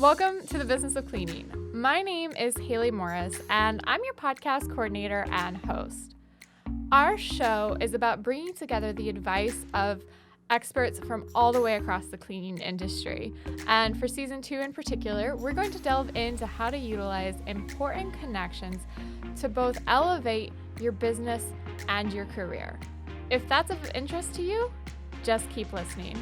Welcome to the Business of Cleaning. My name is Haley Morris, and I'm your podcast coordinator and host. Our show is about bringing together the advice of experts from all the way across the cleaning industry. And for season 2 in particular, we're going to delve into how to utilize important connections to both elevate your business and your career. If that's of interest to you, just keep listening.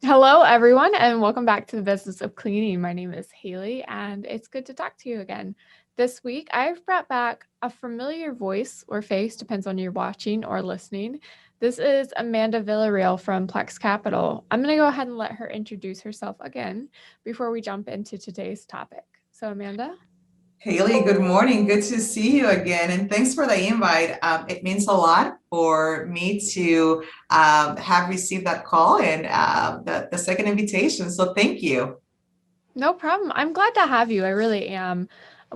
Hello, everyone, and welcome back to the Business of Cleaning. My name is Haley, and it's good to talk to you again. This week, I've brought back a familiar voice or face, depends on you're watching or listening. This is Amanda Villarreal from PLEX Capital. I'm going to go ahead and let her introduce herself again before we jump into today's topic. So, Amanda? Haley, good morning. Good to see you again. And thanks for the invite. It means a lot for me to have received that call and the second invitation. So thank you. No problem. I'm glad to have you. I really am.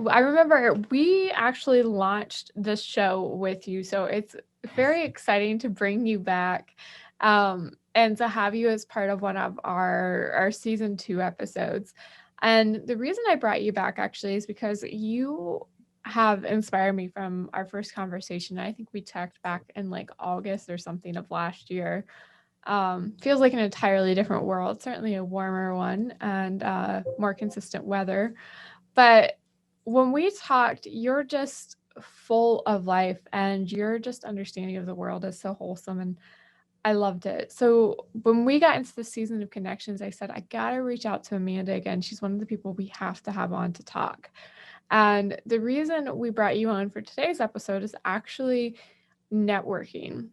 I remember we actually launched this show with you. So it's very exciting to bring you back and to have you as part of one of our season 2 episodes. And the reason I brought you back actually is because you have inspired me from our first conversation. I think we talked back in like August or something of last year. Feels like an entirely different world, certainly a warmer one and more consistent weather. But when we talked, you're just full of life and your just understanding of the world is so wholesome, and I loved it. So when we got into the season of connections, I said, I got to reach out to Amanda again. She's one of the people we have to have on to talk. And the reason we brought you on for today's episode is actually networking.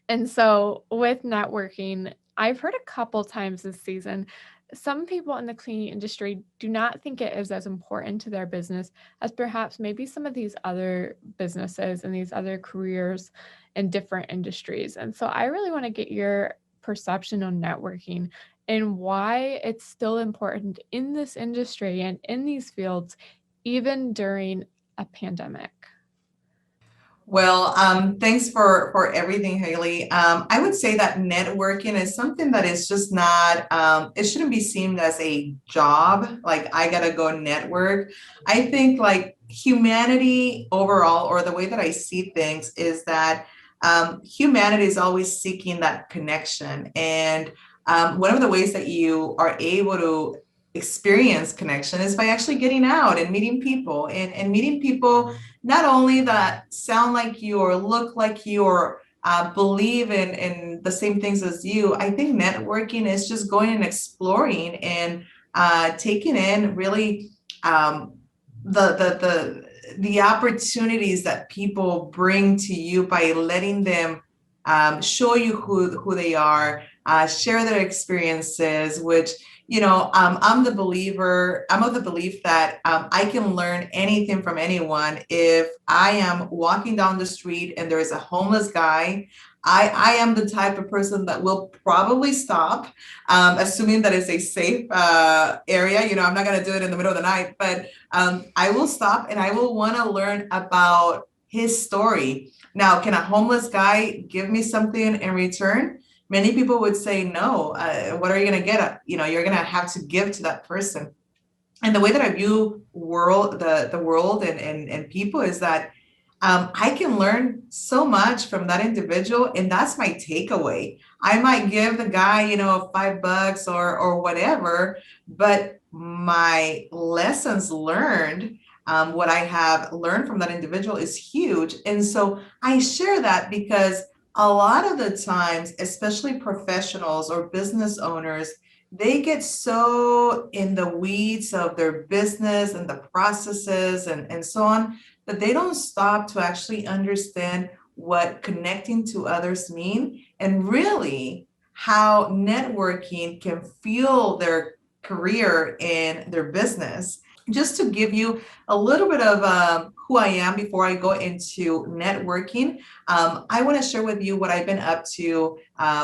And so with networking, I've heard a couple times this season, some people in the cleaning industry do not think it is as important to their business as perhaps maybe some of these other businesses and these other careers in different industries. And so I really want to get your perception on networking and why it's still important in this industry and in these fields, even during a pandemic. Well, thanks for everything, Haley. I would say that networking is something that is just not, it shouldn't be seen as a job. Like, I gotta go network. I think like humanity overall, or the way that I see things is that humanity is always seeking that connection. And one of the ways that you are able to experience connection is by actually getting out and meeting people and meeting people not only that sound like you or look like you or believe in the same things as you. I think networking is just going and exploring and taking in really the opportunities that people bring to you by letting them show you who they are, share their experiences, which I'm of the belief that I can learn anything from anyone. If I am walking down the street and there is a homeless guy, I am the type of person that will probably stop, assuming that it's a safe area. I'm not going to do it in the middle of the night, but I will stop and I will want to learn about his story. Now, can a homeless guy give me something in return? Many people would say no. What are you going to get? You're going to have to give to that person. And the way that I view the world and people is that I can learn so much from that individual, and that's my takeaway. I might give the guy, $5 or whatever, but my lessons learned, what I have learned from that individual is huge. And so I share that because a lot of the times, especially professionals or business owners, they get so in the weeds of their business and the processes and so on, that they don't stop to actually understand what connecting to others mean and really how networking can fuel their career and their business. Just to give you a little bit of who I am before I go into networking, I want to share with you what I've been up to,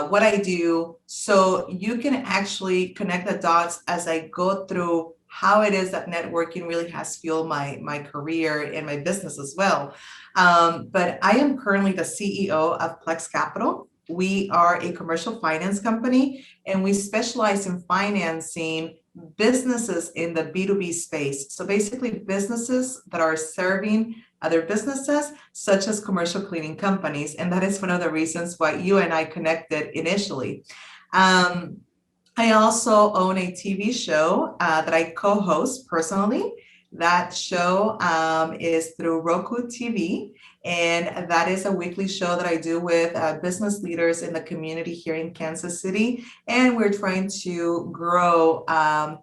what I do, so you can actually connect the dots as I go through how it is that networking really has fueled my career and my business as well. But I am currently the CEO of PLEX Capital. we are a commercial finance company, and we specialize in financing businesses in the B2B space. So basically businesses that are serving other businesses, such as commercial cleaning companies. And that is one of the reasons why you and I connected initially. I also own a TV show that I co-host personally. That show is through Roku TV, and that is a weekly show that I do with business leaders in the community here in Kansas City. And we're trying to grow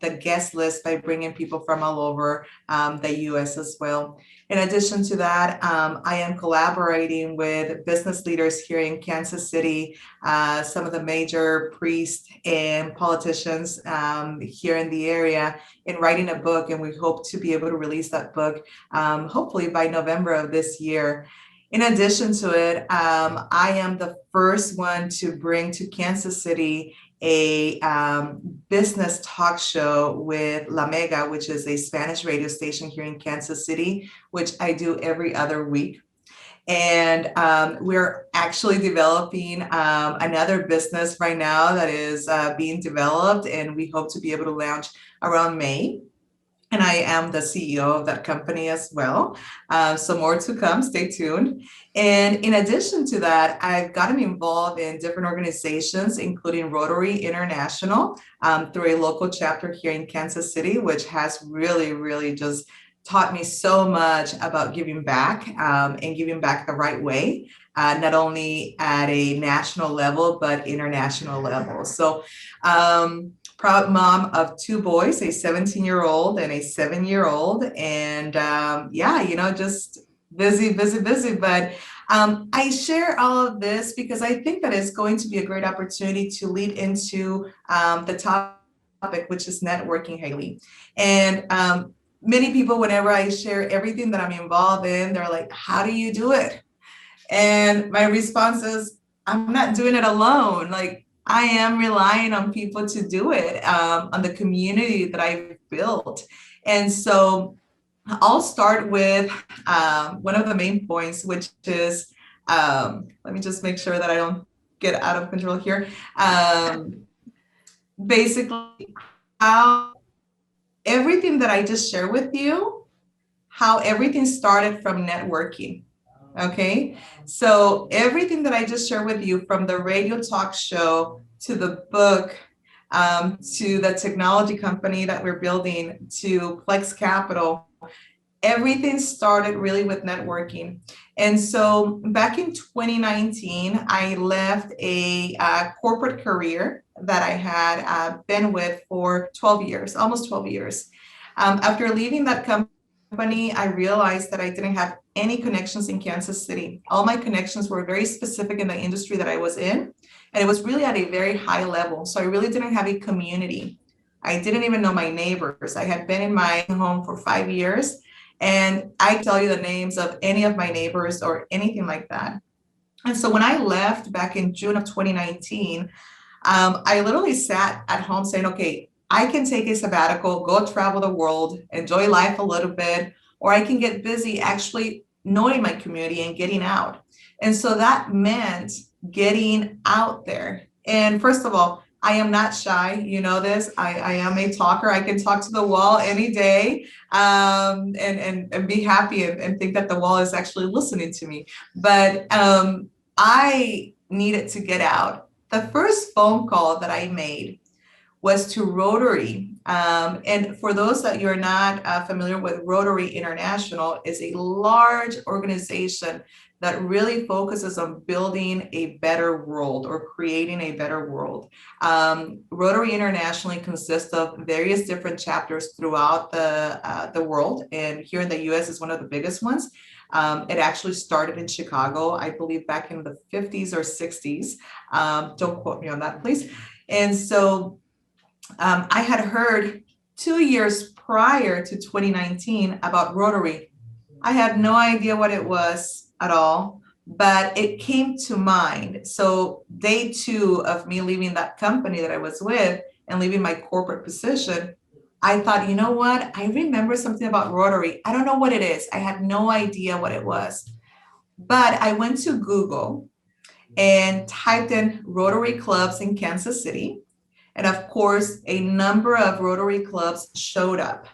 the guest list by bringing people from all over the US as well. In addition to that, I am collaborating with business leaders here in Kansas City, some of the major priests and politicians here in the area, in writing a book, and we hope to be able to release that book hopefully by November of this year. In addition to it, I am the first one to bring to Kansas City a business talk show with La Mega, which is a Spanish radio station here in Kansas City, which I do every other week. And we're actually developing another business right now that is being developed, and we hope to be able to launch around May. And I am the CEO of that company as well. So more to come, stay tuned. And in addition to that, I've gotten involved in different organizations, including Rotary International, through a local chapter here in Kansas City, which has really, really just taught me so much about giving back and giving back the right way, not only at a national level, but international level. So proud mom of two boys, a 17-year-old and a 7-year-old. And yeah, just busy. But I share all of this because I think that it's going to be a great opportunity to lead into the topic, which is networking, Haley. And many people, whenever I share everything that I'm involved in, they're like, how do you do it? And my response is, I'm not doing it alone. Like, I am relying on people to do it, on the community that I've built. And so I'll start with one of the main points, which is, let me just make sure that I don't get out of control here. Basically, how everything that I just shared with you, how everything started from networking. Okay, so everything that I just shared with you, from the radio talk show to the book, to the technology company that we're building, to PLEX Capital, everything started really with networking. And so back in 2019, I left a corporate career that I had been with for 12 years, almost 12 years. After leaving that company, I realized that I didn't have any connections in Kansas City. All my connections were very specific in the industry that I was in, and it was really at a very high level. So I really didn't have a community. I didn't even know my neighbors. I had been in my home for 5 years, and I tell you the names of any of my neighbors or anything like that. And so when I left back in June of 2019, I literally sat at home saying, okay, I can take a sabbatical, go travel the world, enjoy life a little bit, or I can get busy actually knowing my community and getting out. And so that meant getting out there. And first of all, I am not shy. You know this. I am a talker. I can talk to the wall any day, and be happy and think that the wall is actually listening to me. But I needed to get out. The first phone call that I made was to Rotary. And for those that you're not familiar with, Rotary International is a large organization that really focuses on building a better world or creating a better world. Rotary Internationally consists of various different chapters throughout the world, and here in the US is one of the biggest ones. It actually started in Chicago, I believe back in the 50s or 60s. Don't quote me on that, please. And so I had heard 2 years prior to 2019 about Rotary. I had no idea what it was at all, but it came to mind. So day 2 of me leaving that company that I was with and leaving my corporate position, I thought, you know what? I remember something about Rotary. I don't know what it is. I had no idea what it was. But I went to Google, and typed in Rotary clubs in Kansas City. And of course, a number of Rotary clubs showed up.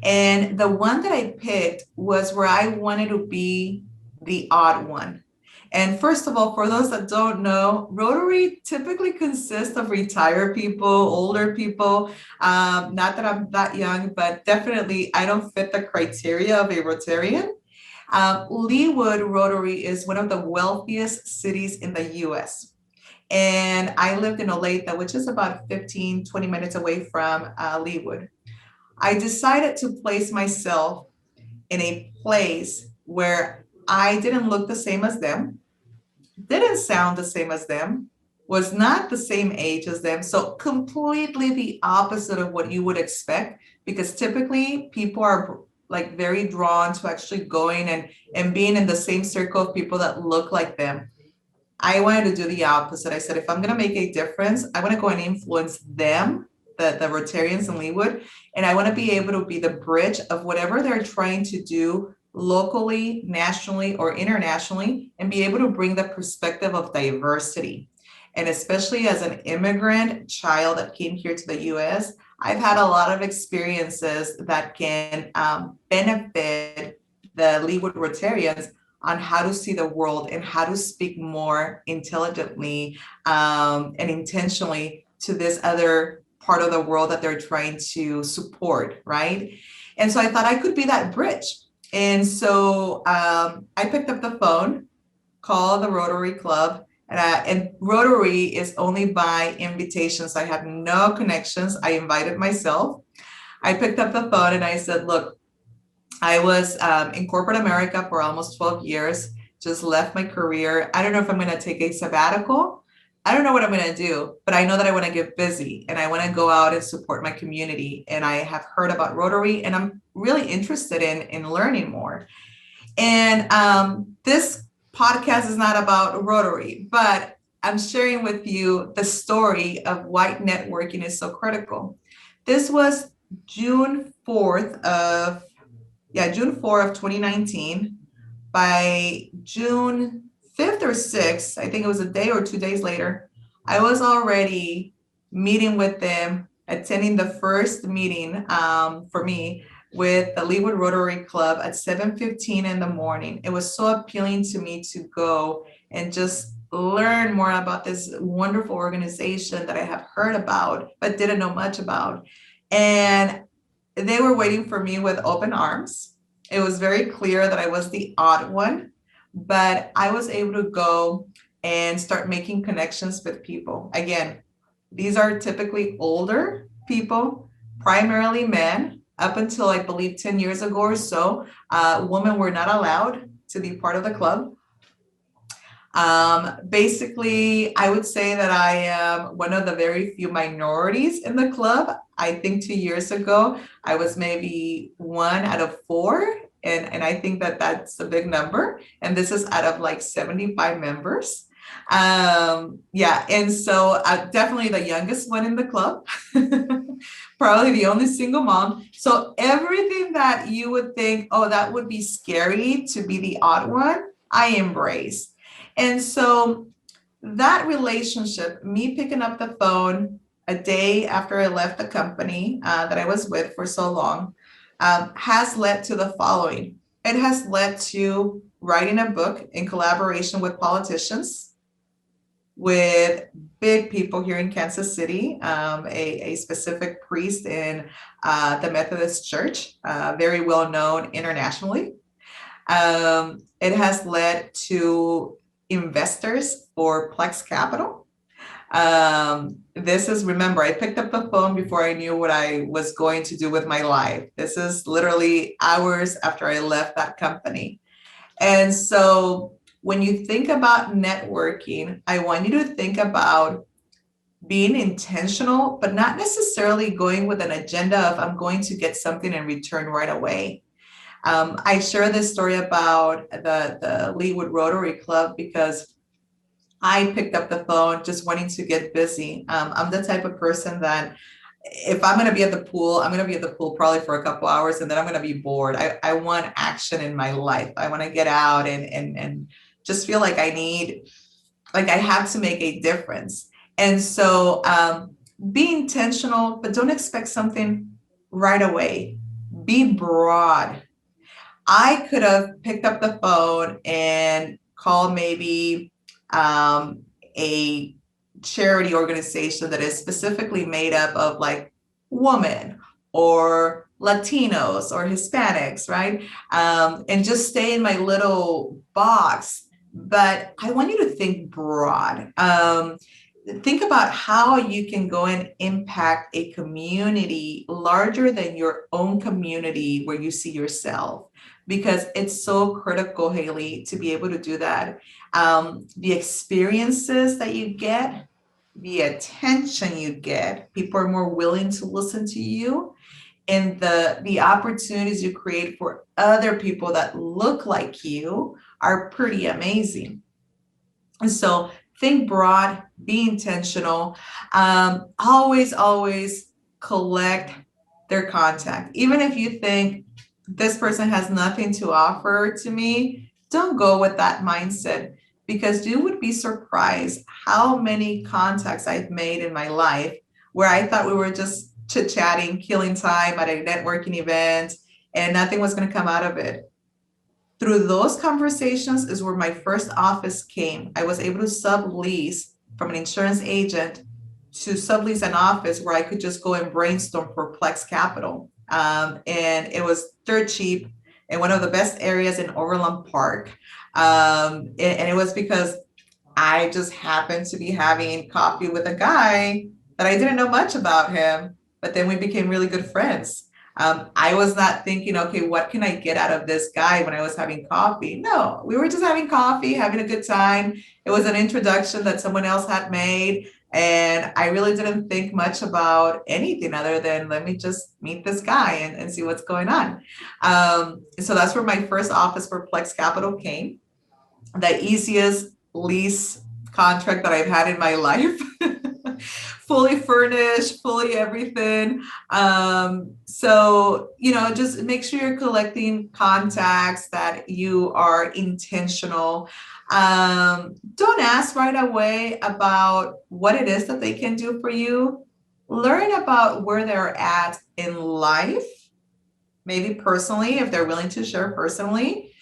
And the one that I picked was where I wanted to be the odd one. And first of all, for those that don't know, Rotary typically consists of retired people, older people. Not that I'm that young, but definitely I don't fit the criteria of a Rotarian. Leawood Rotary is one of the wealthiest cities in the US. And I lived in Olathe, which is about 15, 20 minutes away from Leawood. I decided to place myself in a place where I didn't look the same as them, didn't sound the same as them, was not the same age as them. So completely the opposite of what you would expect, because typically people are like very drawn to actually going and being in the same circle of people that look like them. I wanted to do the opposite. I said, if I'm going to make a difference, I want to go and influence them, the Rotarians in Leawood, and I want to be able to be the bridge of whatever they're trying to do locally, nationally, or internationally, and be able to bring the perspective of diversity. And especially as an immigrant child that came here to the US, I've had a lot of experiences that can benefit the Leawood Rotarians on how to see the world and how to speak more intelligently and intentionally to this other part of the world that they're trying to support, right? And so I thought I could be that bridge. And so I picked up the phone, called the Rotary Club, and Rotary is only by invitation. So I have no connections. I invited myself. I picked up the phone and I said, look, I was in corporate America for almost 12 years, just left my career. I don't know if I'm going to take a sabbatical. I don't know what I'm going to do, but I know that I want to get busy and I want to go out and support my community. And I have heard about Rotary and I'm really interested in learning more. And this podcast is not about Rotary, but I'm sharing with you the story of why networking is so critical. This was June 4th of June 4th of 2019. By June 5th or 6th, I think it was a day or 2 days later, I was already meeting with them, attending the first meeting for me with the Leawood Rotary Club at 7:15 in the morning. It was so appealing to me to go and just learn more about this wonderful organization that I have heard about, but didn't know much about. And they were waiting for me with open arms. It was very clear that I was the odd one, but I was able to go and start making connections with people. Again, these are typically older people, primarily men. Up until I believe 10 years ago or so, women were not allowed to be part of the club. Basically, I would say that I am one of the very few minorities in the club. I think 2 years ago, I was maybe 1 out of 4. And I think that that's a big number. And this is out of like 75 members. And so definitely the youngest one in the club, probably the only single mom. So everything that you would think, oh, that would be scary to be the odd one, I embrace. And so that relationship, me picking up the phone a day after I left the company that I was with for so long, has led to the following. It has led to writing a book in collaboration with politicians, with big people here in Kansas City, a specific priest in the Methodist Church, very well known internationally. It has led to investors for PLEX Capital. This is, remember, I picked up the phone before I knew what I was going to do with my life. This is literally hours after I left that company. And so when you think about networking, I want you to think about being intentional, but not necessarily going with an agenda of I'm going to get something in return right away. I share this story about the Leawood Rotary Club because I picked up the phone just wanting to get busy. I'm the type of person that if I'm going to be at the pool, I'm going to be at the pool probably for a couple hours and then I'm going to be bored. I want action in my life. I want to get out and just feel like I need Like I have to make a difference. And so be intentional, but don't expect something right away. Be broad. I could have picked up the phone and called maybe a charity organization that is specifically made up of like women or Latinos or Hispanics, right? And just stay in my little box. But I want you to think broad. Think about how you can go and impact a community larger than your own community where you see yourself, because it's so critical, Haley, to be able to do that. The experiences that you get, the attention you get, people are more willing to listen to you, and the opportunities you create for other people that look like you are pretty amazing. And so think broad, be intentional. Always collect their contact. Even if you think this person has nothing to offer to me, don't go with that mindset, because you would be surprised how many contacts I've made in my life where I thought we were just chit-chatting, killing time at a networking event, and nothing was going to come out of it. Through those conversations is where my first office came. I was able to sublease from an insurance agent to sublease an office where I could just go and brainstorm for PLEX Capital. And it was dirt cheap in one of the best areas in Overland Park. And it was because I just happened to be having coffee with a guy that I didn't know much about him, but then we became really good friends. I was not thinking, okay, what can I get out of this guy when I was having coffee? No, we were just having coffee, having a good time. It was an introduction that someone else had made. And I really didn't think much about anything other than let me just meet this guy and see what's going on. So that's where my first office for PLEX Capital came. The easiest lease contract that I've had in my life. Fully furnished, fully everything. So, just make sure you're collecting contacts, that you are intentional. Don't ask right away about what it is that they can do for you. Learn about where they're at in life, maybe personally, if they're willing to share personally,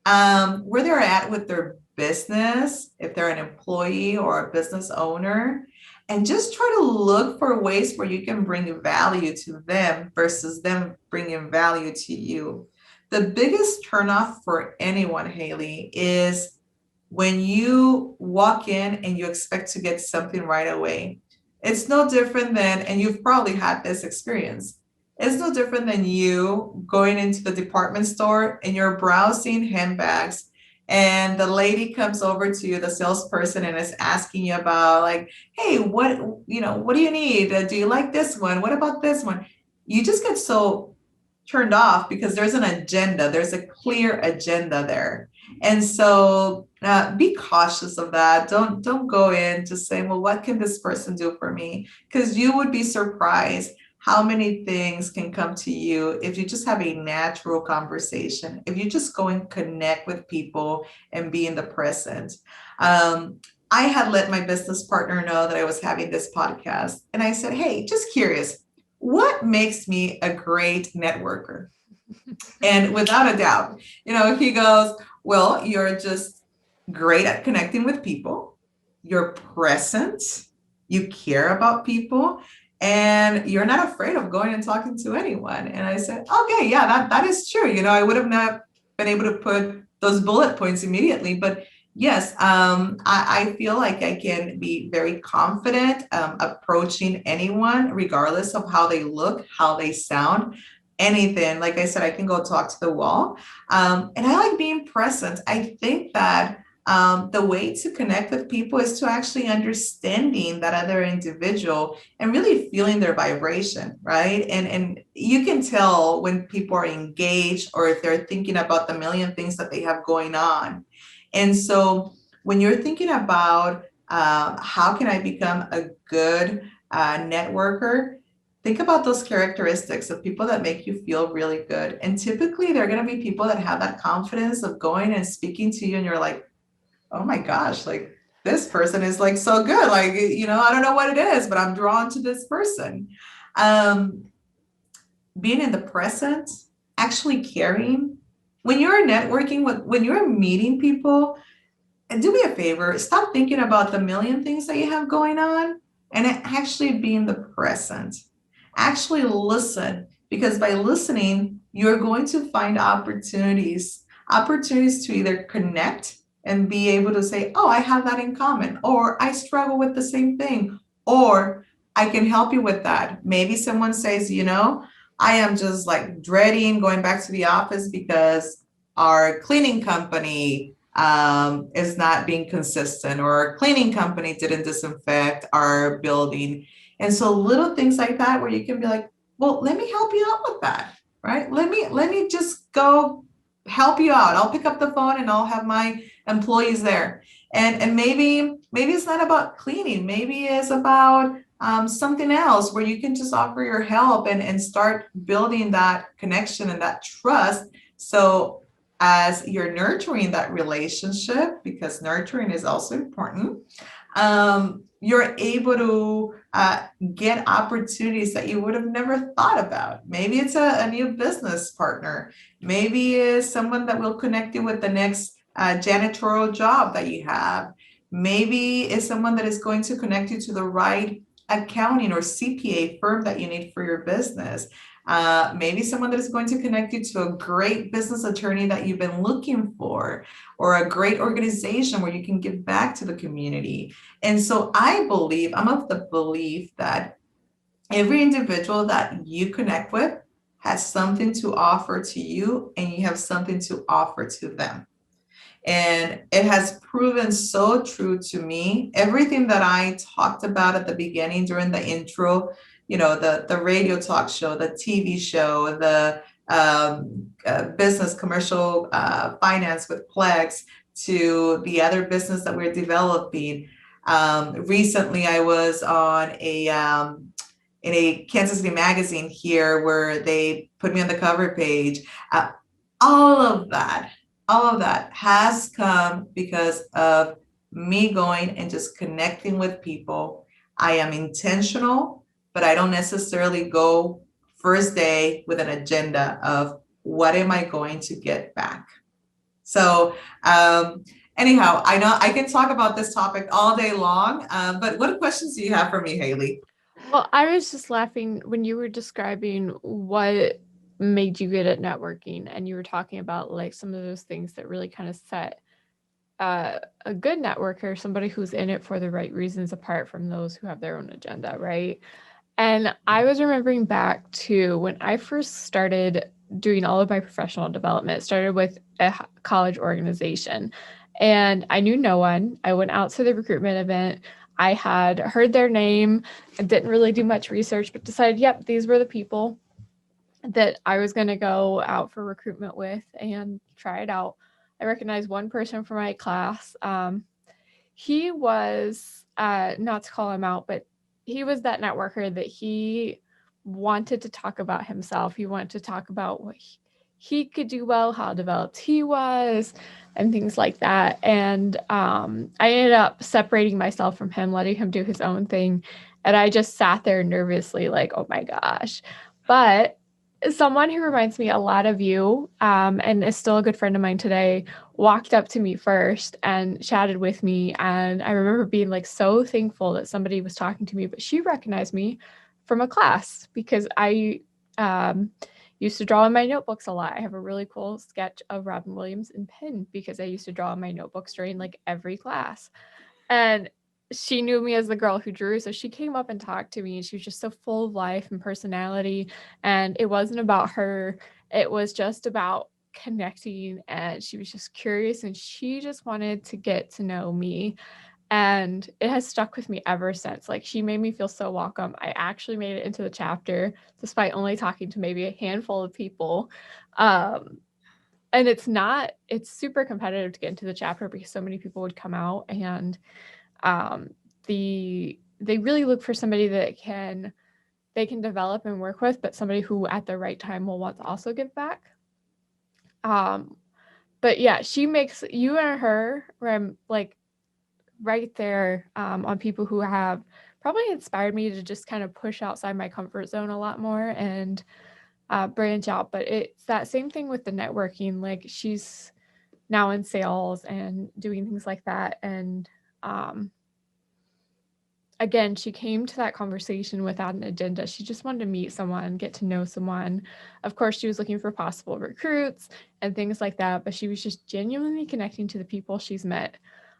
where they're at with their business, if they're an employee or a business owner, and just try to look for ways where you can bring value to them versus them bringing value to you. The biggest turnoff for anyone, Haley, is when you walk in and you expect to get something right away. It's no different than, and you've probably had this experience, it's no different than you going into the department store and you're browsing handbags, and the lady comes over to you, the salesperson, and is asking you about like, hey, what do you need? Do you like this one? What about this one? You just get so turned off because there's an agenda. There's a clear agenda there. And so be cautious of that. Don't go in just saying, well, what can this person do for me? Because you would be surprised how many things can come to you if you just have a natural conversation, if you just go and connect with people and be in the present. I had let my business partner know that I was having this podcast, and I said, hey, just curious, what makes me a great networker? And without a doubt, he goes, well, you're just great at connecting with people. You're present. You care about people, and you're not afraid of going and talking to anyone. And I said, okay, yeah, that is true. I would have not been able to put those bullet points immediately, but yes, I feel like I can be very confident approaching anyone, regardless of how they look, how they sound, anything. Like I said, I can go talk to the wall. And I like being present. I think that the way to connect with people is to actually understanding that other individual and really feeling their vibration, right? And you can tell when people are engaged or if they're thinking about the million things that they have going on. And so when you're thinking about how can I become a good networker, think about those characteristics of people that make you feel really good. And typically they're going to be people that have that confidence of going and speaking to you and you're like, oh my gosh, like this person is like so good. Like, I don't know what it is, but I'm drawn to this person. Um, Being in the present, actually caring. When you're networking when you're meeting people, and do me a favor, stop thinking about the million things that you have going on and actually be in the present. Actually listen, because by listening, you're going to find opportunities to either connect and be able to say, oh, I have that in common, or I struggle with the same thing, or I can help you with that. Maybe someone says, I am just like dreading going back to the office because our cleaning company is not being consistent, or our cleaning company didn't disinfect our building. And so little things like that where you can be like, well, let me help you out with that, right? Let me just go help you out. I'll pick up the phone and I'll have my employees there. And maybe it's not about cleaning. Maybe it's about something else where you can just offer your help and start building that connection and that trust. So as you're nurturing that relationship, because nurturing is also important, you're able to get opportunities that you would have never thought about. Maybe it's a new business partner. Maybe it's someone that will connect you with the next janitorial job that you have. Maybe it's someone that is going to connect you to the right accounting or CPA firm that you need for your business. Maybe someone that is going to connect you to a great business attorney that you've been looking for, or a great organization where you can give back to the community. And so I'm of the belief that every individual that you connect with has something to offer to you, and you have something to offer to them. And it has proven so true to me. Everything that I talked about at the beginning during the intro, the radio talk show, the TV show, the business commercial finance with PLEX, to the other business that we're developing. Recently, I was on in a Kansas City magazine here where they put me on the cover page. Uh, all of that all of that has come because of me going and just connecting with people. I am intentional, but I don't necessarily go first day with an agenda of what am I going to get back. So anyhow, I know I can talk about this topic all day long, but what questions do you have for me, Haley? Well, I was just laughing when you were describing what made you good at networking, and you were talking about like some of those things that really kind of set a good networker, somebody who's in it for the right reasons, apart from those who have their own agenda, right? And I was remembering back to when I first started doing all of my professional development. It started with a college organization, and I knew no one. I went out to the recruitment event. I had heard their name and didn't really do much research, but decided, yep, these were the people that I was going to go out for recruitment with and try it out. I recognized one person from my class. He was, not to call him out, but he was that networker that he wanted to talk about himself. He wanted to talk about what he could do well, how developed he was, and things like that. And I ended up separating myself from him, letting him do his own thing. And I just sat there nervously, like, oh my gosh. But someone who reminds me a lot of you, and is still a good friend of mine today, walked up to me first and chatted with me. And I remember being like so thankful that somebody was talking to me, but she recognized me from a class because I used to draw in my notebooks a lot. I have a really cool sketch of Robin Williams in pen because I used to draw in my notebooks during like every class. And she knew me as the girl who drew. So she came up and talked to me, and she was just so full of life and personality. And it wasn't about her, it was just about connecting. And she was just curious, and she just wanted to get to know me. And it has stuck with me ever since. Like, she made me feel so welcome. I actually made it into the chapter despite only talking to maybe a handful of people. Um, and it's super competitive to get into the chapter because so many people would come out, and um, they really look for somebody that they can develop and work with, but somebody who at the right time will want to also give back. Um, but yeah, she makes you and her, where I'm like right there on people who have probably inspired me to just kind of push outside my comfort zone a lot more and branch out. But it's that same thing with the networking. Like she's now in sales and doing things like that. And um, again, she came to that conversation without an agenda. She just wanted to meet someone, get to know someone. Of course, she was looking for possible recruits and things like that, but she was just genuinely connecting to the people she's met.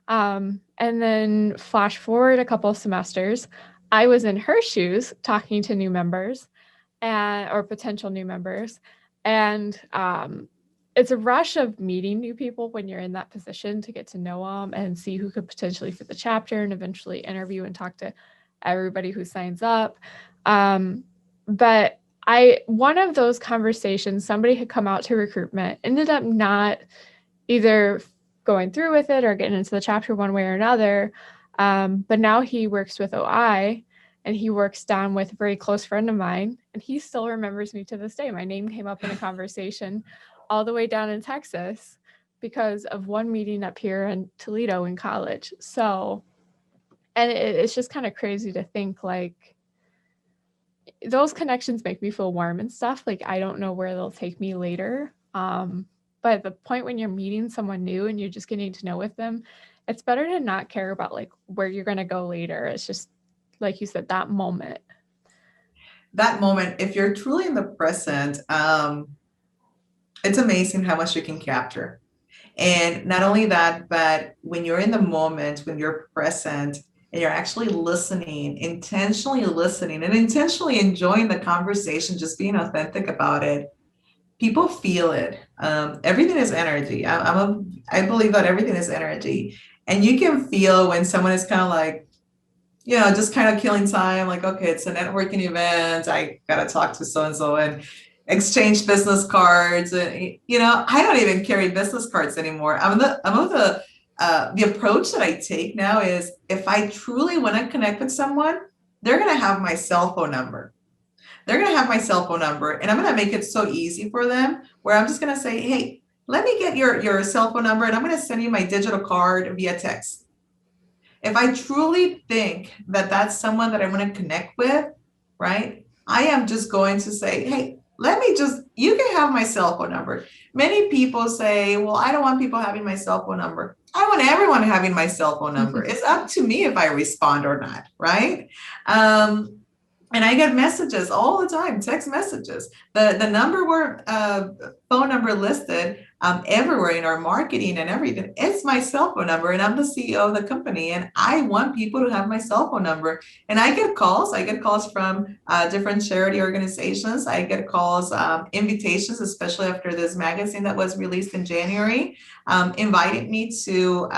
And then flash forward a couple of semesters, I was in her shoes talking to new members and or potential new members. And it's a rush of meeting new people when you're in that position to get to know them and see who could potentially fit the chapter and eventually interview and talk to everybody who signs up. But one of those conversations, somebody had come out to recruitment, ended up not either going through with it or getting into the chapter one way or another. But now he works with OI and he works down with a very close friend of mine. And he still remembers me to this day. My name came up in a conversation all the way down in Texas because of one meeting up here in Toledo in college. So, and it's just kind of crazy to think like those connections make me feel warm and stuff. Like I don't know where they'll take me later. But at the point when you're meeting someone new and you're just getting to know with them, it's better to not care about like where you're going to go later. It's just like you said, that moment. That moment, if you're truly in the present, it's amazing how much you can capture. And not only that, but when you're in the moment, when you're present and you're actually listening, intentionally listening and intentionally enjoying the conversation, just being authentic about it, people feel it. Everything is energy. I believe that everything is energy. And you can feel when someone is kind of like, just kind of killing time, like, okay, it's a networking event. I got to talk to so-and-so and exchange business cards. And, I don't even carry business cards anymore. The approach that I take now is if I truly want to connect with someone, they're going to have my cell phone number. They're going to have my cell phone number and I'm going to make it so easy for them where I'm just going to say, hey, let me get your cell phone number and I'm going to send you my digital card via text. If I truly think that that's someone that I want to connect with, right, I am just going to say, hey, you can have my cell phone number. Many people say, well, I don't want people having my cell phone number. I want everyone having my cell phone number. It's up to me if I respond or not, right? And I get messages all the time, text messages. The number phone number listed everywhere in our marketing and everything, it's my cell phone number. And I'm the CEO of the company. And I want people to have my cell phone number. And I get calls. I get calls from different charity organizations. I get calls, invitations, especially after this magazine that was released in January, invited me to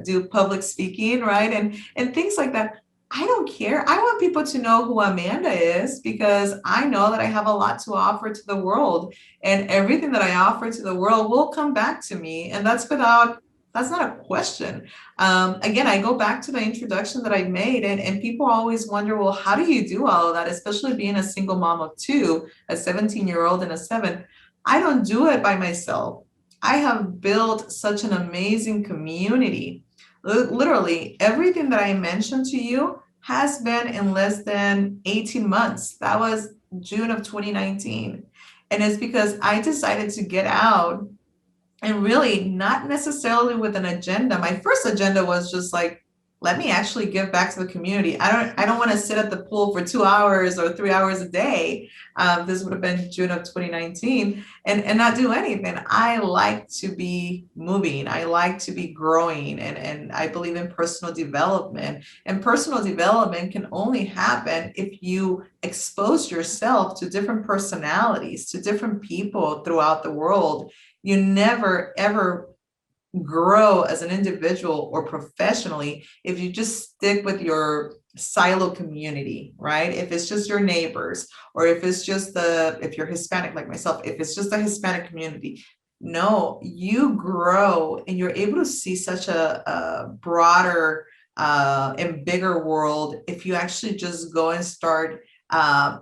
do public speaking, right? And things like that. I don't care. I want people to know who Amanda is because I know that I have a lot to offer to the world and everything that I offer to the world will come back to me. And that's not a question. Again, I go back to the introduction that I made and people always wonder, well, how do you do all of that? Especially being a single mom of two, a 17-year-old and a 7. I don't do it by myself. I have built such an amazing community. Literally everything that I mentioned to you has been in less than 18 months. That was June of 2019. And it's because I decided to get out and really not necessarily with an agenda. My first agenda was just like, let me actually give back to the community. I don't want to sit at the pool for 2 hours or 3 hours a day. This would have been June of 2019 and not do anything. I like to be moving. I like to be growing and I believe in personal development, and personal development can only happen if you expose yourself to different personalities, to different people throughout the world. You never, ever grow as an individual or professionally if you just stick with your silo community, right? If it's just your neighbors, or if it's just if you're Hispanic like myself, if it's just a Hispanic community. No, you grow and you're able to see such a broader and bigger world if you actually just go and start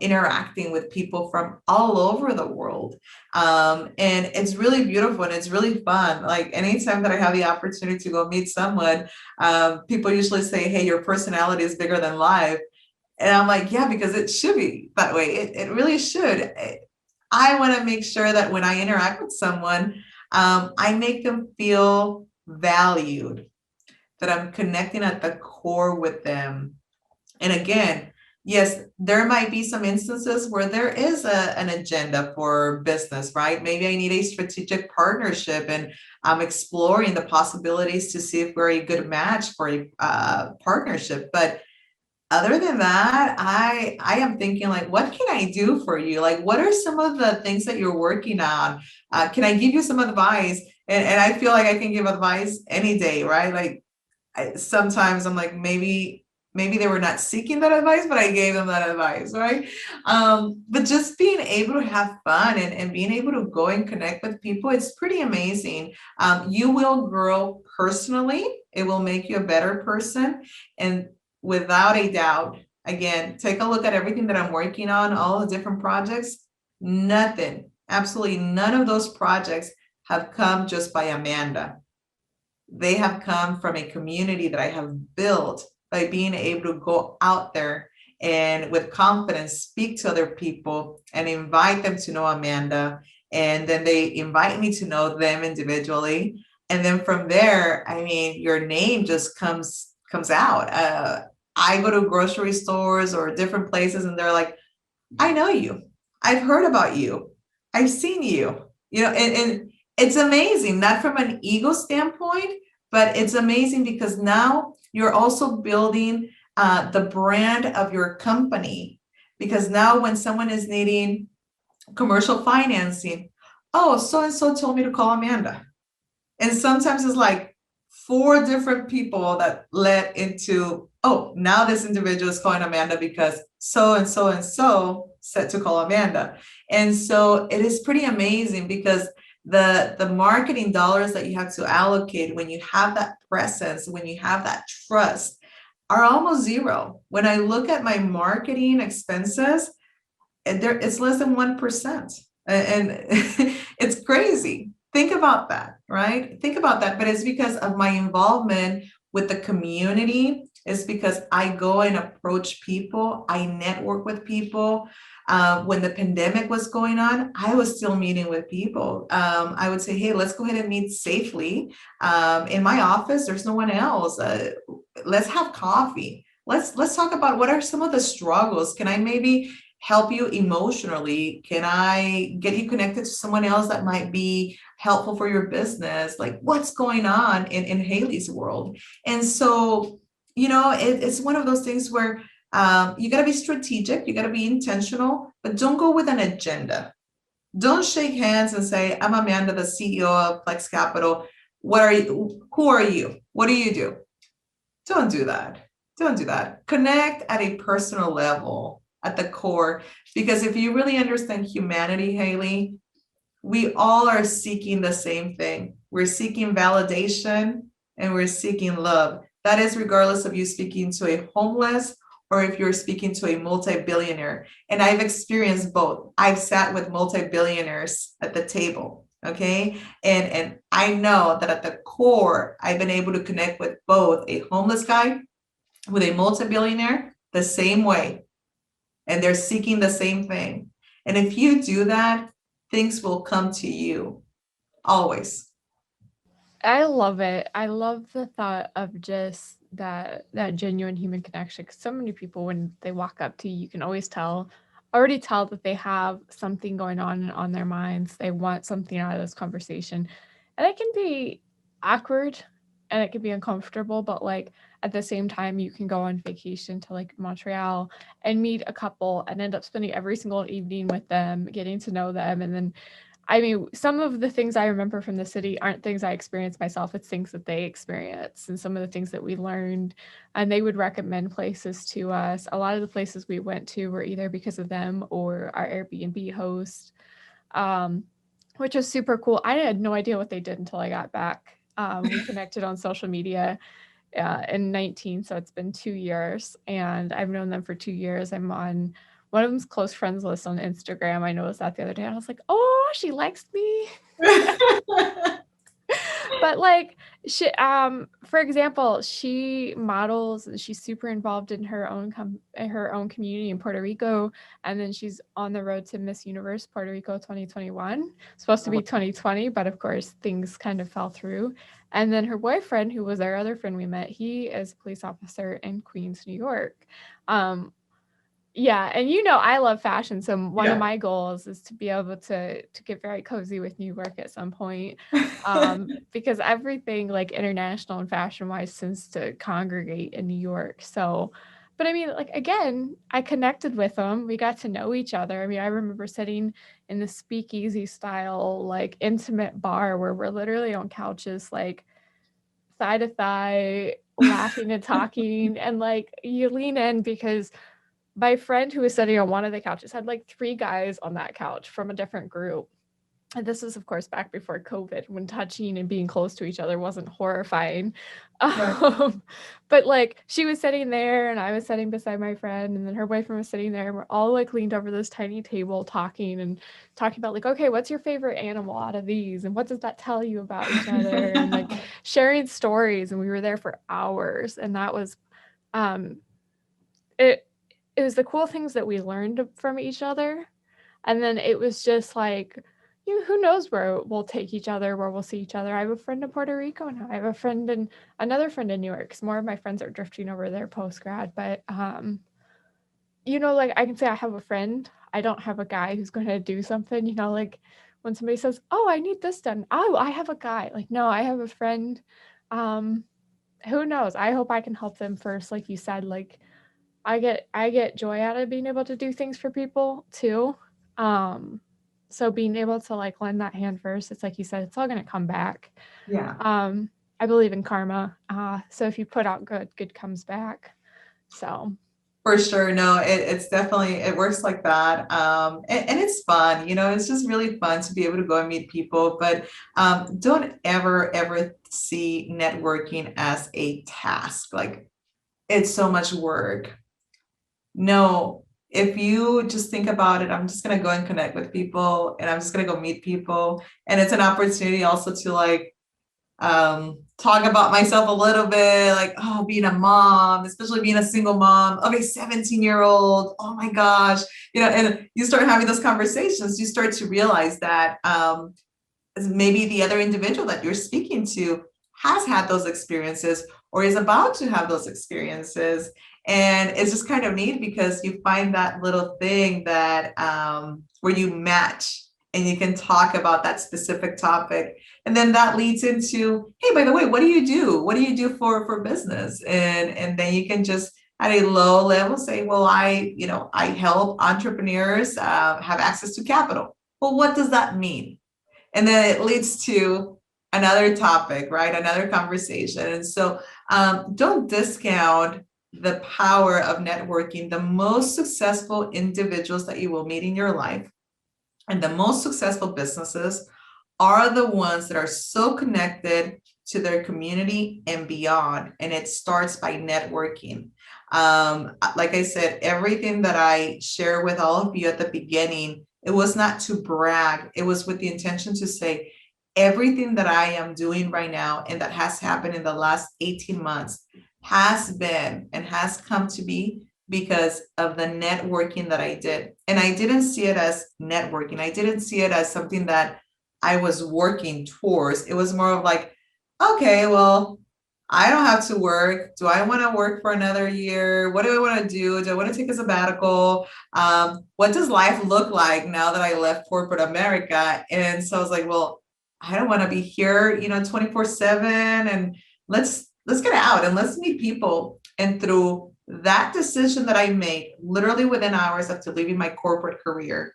interacting with people from all over the world. And it's really beautiful and it's really fun. Like anytime that I have the opportunity to go meet someone, people usually say, hey, your personality is bigger than life. And I'm like, yeah, because it should be that way. It really should. I want to make sure that when I interact with someone, I make them feel valued, that I'm connecting at the core with them. And again, yes, there might be some instances where there is an agenda for business, right? Maybe I need a strategic partnership and I'm exploring the possibilities to see if we're a good match for a partnership. But other than that, I am thinking like, what can I do for you? Like, what are some of the things that you're working on? Can I give you some advice? And I feel like I can give advice any day, right? Like sometimes I'm like, maybe they were not seeking that advice, but I gave them that advice, right? But just being able to have fun and being able to go and connect with people, it's pretty amazing. You will grow personally. It will make you a better person. And without a doubt, again, take a look at everything that I'm working on, all the different projects. Nothing, absolutely none of those projects have come just by Amanda. They have come from a community that I have built by being able to go out there and with confidence speak to other people and invite them to know Amanda. And then they invite me to know them individually. And then from there, I mean, your name just comes out. I go to grocery stores or different places and they're like, I know you. I've heard about you. I've seen you. And it's amazing, not from an ego standpoint, but it's amazing because now you're also building the brand of your company. Because now when someone is needing commercial financing, oh, so and so told me to call Amanda. And sometimes it's like 4 different people that led into, oh, now this individual is calling Amanda because so and so and so said to call Amanda. And so it is pretty amazing because the marketing dollars that you have to allocate when you have that presence, when you have that trust, are almost zero. When I look at my marketing expenses, it's less than 1%. And it's crazy. Think about that, right? Think about that. But it's because of my involvement with the community. It's because I go and approach people. I network with people. When the pandemic was going on, I was still meeting with people. I would say, hey, let's go ahead and meet safely. In my office, there's no one else. Let's have coffee. Let's talk about what are some of the struggles. Can I maybe help you emotionally? Can I get you connected to someone else that might be helpful for your business? Like what's going on in Haley's world? And so, it's one of those things where you got to be strategic, you got to be intentional, but don't go with an agenda. Don't shake hands and say, I'm Amanda, the CEO of PLEX Capital. What are you? Who are you? What do you do? Don't do that. Don't do that. Connect at a personal level at the core, because if you really understand humanity, Haley, we all are seeking the same thing. We're seeking validation and we're seeking love. That is regardless of you speaking to a homeless or if you're speaking to a multi-billionaire. And I've experienced both. I've sat with multi-billionaires at the table, okay? And I know that at the core, I've been able to connect with both a homeless guy with a multi-billionaire the same way. And they're seeking the same thing. And if you do that, things will come to you always. I love it. I love the thought of just that genuine human connection. Because so many people, when they walk up to you, you can already tell that they have something going on their minds. They want something out of this conversation, and it can be awkward, and it can be uncomfortable. But like at the same time, you can go on vacation to like Montreal and meet a couple and end up spending every single evening with them, getting to know them, and then I mean, some of the things I remember from the city aren't things I experienced myself. It's things that they experienced and some of the things that we learned. And they would recommend places to us. A lot of the places we went to were either because of them or our Airbnb host, um, which was super cool. I had no idea what they did until I got back. We connected on social media in 19, so it's been 2 years, and I've known them for 2 years. I'm on one of them's close friends list on Instagram. I noticed that the other day. And I was like, oh, she likes me. But like she for example, she models, she's super involved in her own community in Puerto Rico, and then she's on the road to Miss Universe Puerto Rico 2021. Supposed to be 2020, but of course things kind of fell through. And then her boyfriend, who was our other friend we met, he is a police officer in Queens, New York. um yeah, and I love fashion, so one of Yeah. my goals is to be able to get very cozy with New York at some point, because everything like international and fashion wise tends to congregate in New York. So, but I mean, like again, I connected with them. We got to know each other. I mean, I remember sitting in the speakeasy style, like intimate bar where we're literally on couches, like thigh to thigh, laughing and talking, and like you lean in because my friend who was sitting on one of the couches had like three guys on that couch from a different group. And this was, of course, back before COVID, when touching and being close to each other wasn't horrifying. Right. But like she was sitting there and I was sitting beside my friend, and then her boyfriend was sitting there. And we're all like leaned over this tiny table talking about, like, okay, what's your favorite animal out of these? And what does that tell you about each other? And like sharing stories. And we were there for hours. And that was, um, it, it was the cool things that we learned from each other. And then it was just like, who knows where we'll take each other, where we'll see each other. I have a friend in Puerto Rico now. I have a friend and another friend in New York, because more of my friends are drifting over there post grad. But like I can say I have a friend. I don't have a guy who's going to do something. Like when somebody says, "Oh, I need this done," oh, I have a guy. Like, no, I have a friend. Um, who knows? I hope I can help them first, like you said. Like I get joy out of being able to do things for people too. Um, so being able to like lend that hand first, it's like you said, it's all gonna come back. Yeah. Um, I believe in karma. So if you put out good, good comes back. So For sure. No, it's definitely, it works like that. And it's fun, it's just really fun to be able to go and meet people, but don't ever see networking as a task. Like it's so much work. No, if you just think about it, I'm just going to go and connect with people and I'm just going to go meet people. And it's an opportunity also to like talk about myself a little bit, like, oh, being a mom, especially being a single mom of a 17-year-old. Oh my gosh, and you start having those conversations, you start to realize that maybe the other individual that you're speaking to has had those experiences or is about to have those experiences. And it's just kind of neat because you find that little thing that where you match and you can talk about that specific topic. And then that leads into, hey, by the way, what do you do? What do you do for business? And then you can just at a low level say, well, I help entrepreneurs have access to capital. Well, what does that mean? And then it leads to another topic, right? Another conversation. And so don't discount the power of networking. The most successful individuals that you will meet in your life and the most successful businesses are the ones that are so connected to their community and beyond. And it starts by networking. Like I said, everything that I share with all of you at the beginning, it was not to brag. It was with the intention to say, everything that I am doing right now and that has happened in the last 18 months has been and has come to be because of the networking that I did. And I didn't see it as networking. I didn't see it as something that I was working towards. It was more of like, okay, well, I don't have to work. Do I want to work for another year? What do I want to do? Do I want to take a sabbatical? What does life look like now that I left corporate America? And so I was like, well, I don't want to be here, 24/7. And let's get out and let's meet people. And through that decision that I made, literally within hours after leaving my corporate career,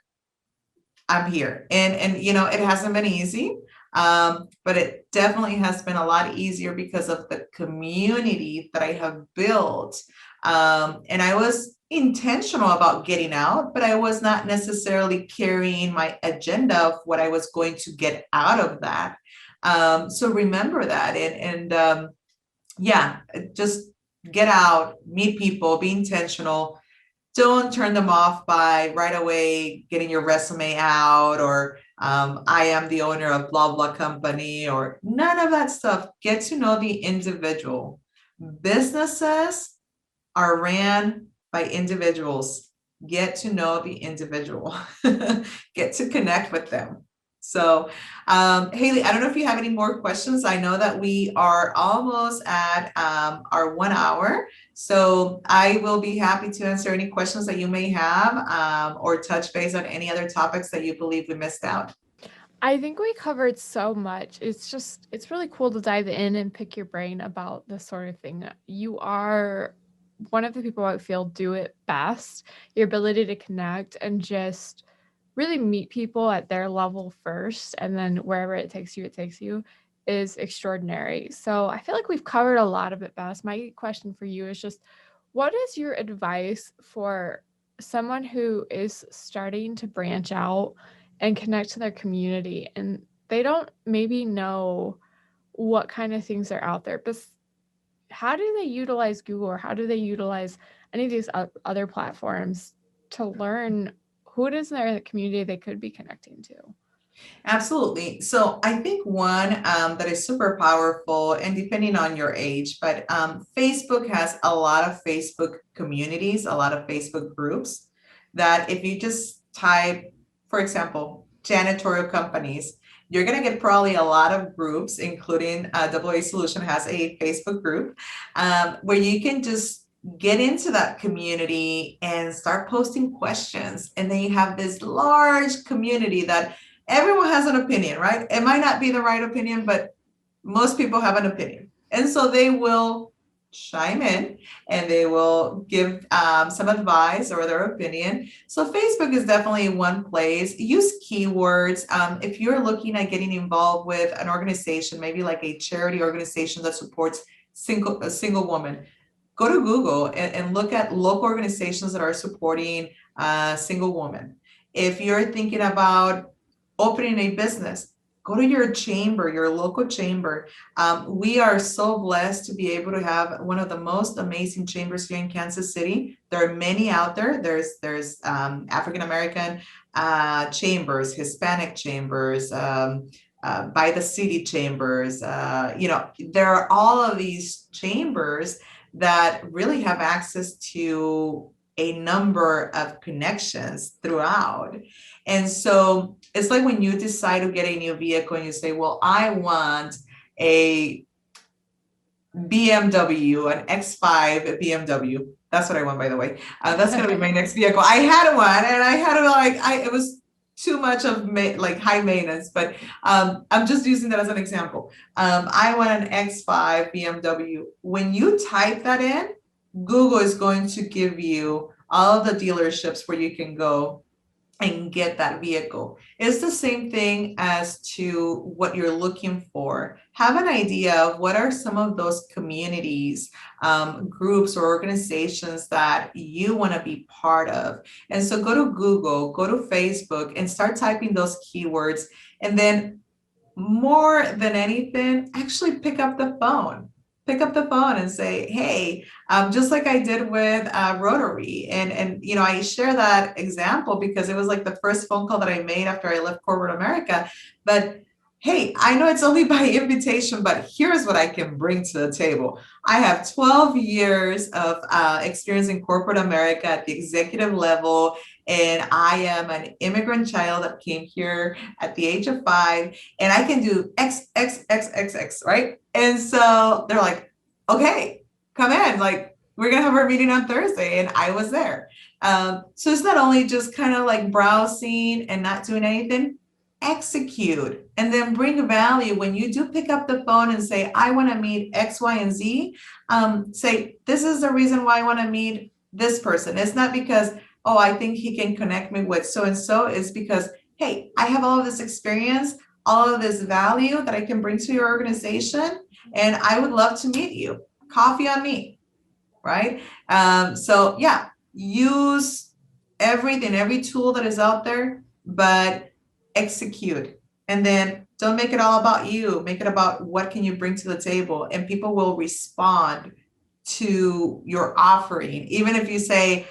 I'm here. And it hasn't been easy. But it definitely has been a lot easier because of the community that I have built. And I was intentional about getting out, but I was not necessarily carrying my agenda of what I was going to get out of that. So remember that. Yeah, just get out, meet people, be intentional, don't turn them off by right away getting your resume out, or I am the owner of blah blah company, or none of that stuff. Get to know the individual. Businesses are ran by individuals. Get to know the individual. Get to connect with them. So, Haley, I don't know if you have any more questions. I know that we are almost at our 1 hour. So I will be happy to answer any questions that you may have, or touch base on any other topics that you believe we missed out. I think we covered so much. It's really cool to dive in and pick your brain about this sort of thing. You are one of the people I feel do it best. Your ability to connect and just really meet people at their level first, and then wherever it takes you is extraordinary. So I feel like we've covered a lot of it best. My question for you is just, what is your advice for someone who is starting to branch out and connect to their community, and they don't maybe know what kind of things are out there, but how do they utilize Google, or how do they utilize any of these other platforms to learn who it is in their community they could be connecting to? Absolutely. So I think one that is super powerful, and depending on your age, but Facebook has a lot of Facebook communities, a lot of Facebook groups that if you just type, for example, janitorial companies, you're going to get probably a lot of groups, including AA Solution has a Facebook group where you can just get into that community and start posting questions. And then you have this large community that everyone has an opinion, right? It might not be the right opinion, but most people have an opinion. And so they will chime in and they will give some advice or their opinion. So Facebook is definitely one place. Use keywords. If you're looking at getting involved with an organization, maybe like a charity organization that supports a single woman, go to Google and look at local organizations that are supporting single women. If you're thinking about opening a business, go to your chamber, your local chamber. We are so blessed to be able to have one of the most amazing chambers here in Kansas City. There are many out there. There's African American chambers, Hispanic chambers, by the city chambers. There are all of these chambers that really have access to a number of connections throughout. And so it's like when you decide to get a new vehicle and you say, well, I want a BMW, an X5 BMW. That's what I want, by the way. That's going to be my next vehicle. I had one and I had it was too much of like high maintenance, but I'm just using that as an example. I want an X5 BMW. When you type that in, Google is going to give you all of the dealerships where you can go and get that vehicle. It's the same thing as to what you're looking for. Have an idea of what are some of those communities, groups, or organizations that you want to be part of. And so go to Google, go to Facebook, and start typing those keywords. And then more than anything, actually pick up the phone. Pick up the phone and say, hey, just like I did with Rotary. And I share that example because it was like the first phone call that I made after I left corporate America. But hey, I know it's only by invitation, but here's what I can bring to the table. I have 12 years of experience in corporate America at the executive level, and I am an immigrant child that came here at the age of 5, and I can do X, X, X, X, X, right? And so they're like, okay, come in. Like, we're going to have our meeting on Thursday. And I was there. So it's not only just kind of like browsing and not doing anything, execute and then bring value. When you do pick up the phone and say, I want to meet X, Y, and Z, say, this is the reason why I want to meet this person. It's not because, oh, I think he can connect me with so-and-so. It's because, hey, I have all of this experience, all of this value that I can bring to your organization, and I would love to meet you. Coffee on me, right? So yeah, use everything, every tool that is out there, but execute. And then don't make it all about you. Make it about what can you bring to the table, and people will respond to your offering. Even if you say,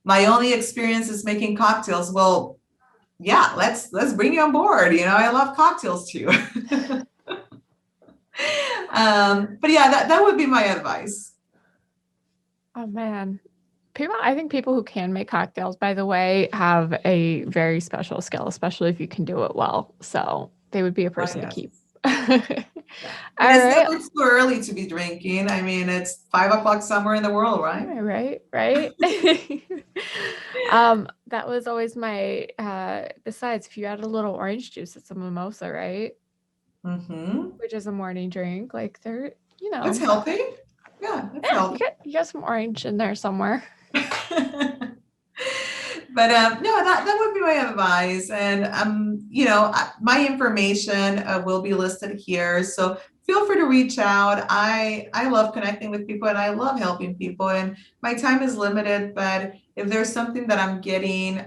my only experience is making cocktails. Well, yeah, let's bring you on board. You know, I love cocktails too. But yeah, that would be my advice. Oh man. I think people who can make cocktails, by the way, have a very special skill, especially if you can do it well. So they would be a Oh, person to yes. keep. Yeah. And All it's right. never too early to be drinking. I mean, it's 5 o'clock somewhere in the world, right? Right, right. That was always my besides if you add a little orange juice, it's a mimosa, right? Mm-hmm. Which is a morning drink. Like they're, It's healthy. Yeah, it's yeah, healthy. you got some orange in there somewhere. But no, that would be my advice. And my information will be listed here. So feel free to reach out. I love connecting with people and I love helping people. And my time is limited, but if there's something that I'm getting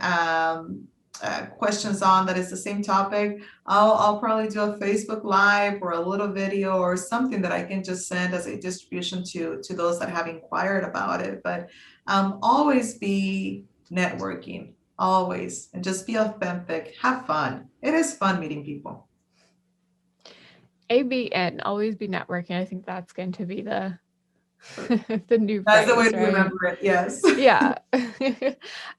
questions on that is the same topic, I'll probably do a Facebook Live or a little video or something that I can just send as a distribution to those that have inquired about it. But always be networking, always, and just be authentic. Have fun. It is fun meeting people. ABN, always be networking. I think that's going to be the the new That's the way phrase, to right? remember it. Yes. Yeah.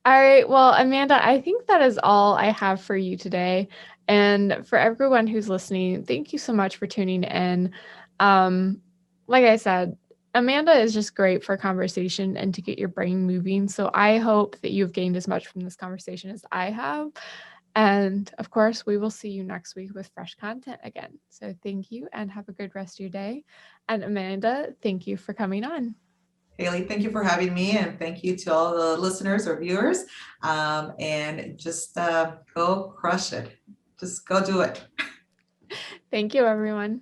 All right. Well, Amanda, I think that is all I have for you today. And for everyone who's listening, thank you so much for tuning in. Um, like I said, Amanda is just great for conversation and to get your brain moving. So I hope that you've gained as much from this conversation as I have. And of course, we will see you next week with fresh content again. So thank you and have a good rest of your day. And Amanda, thank you for coming on. Haley, thank you for having me, and thank you to all the listeners or viewers. And just go crush it. Just go do it. Thank you, everyone.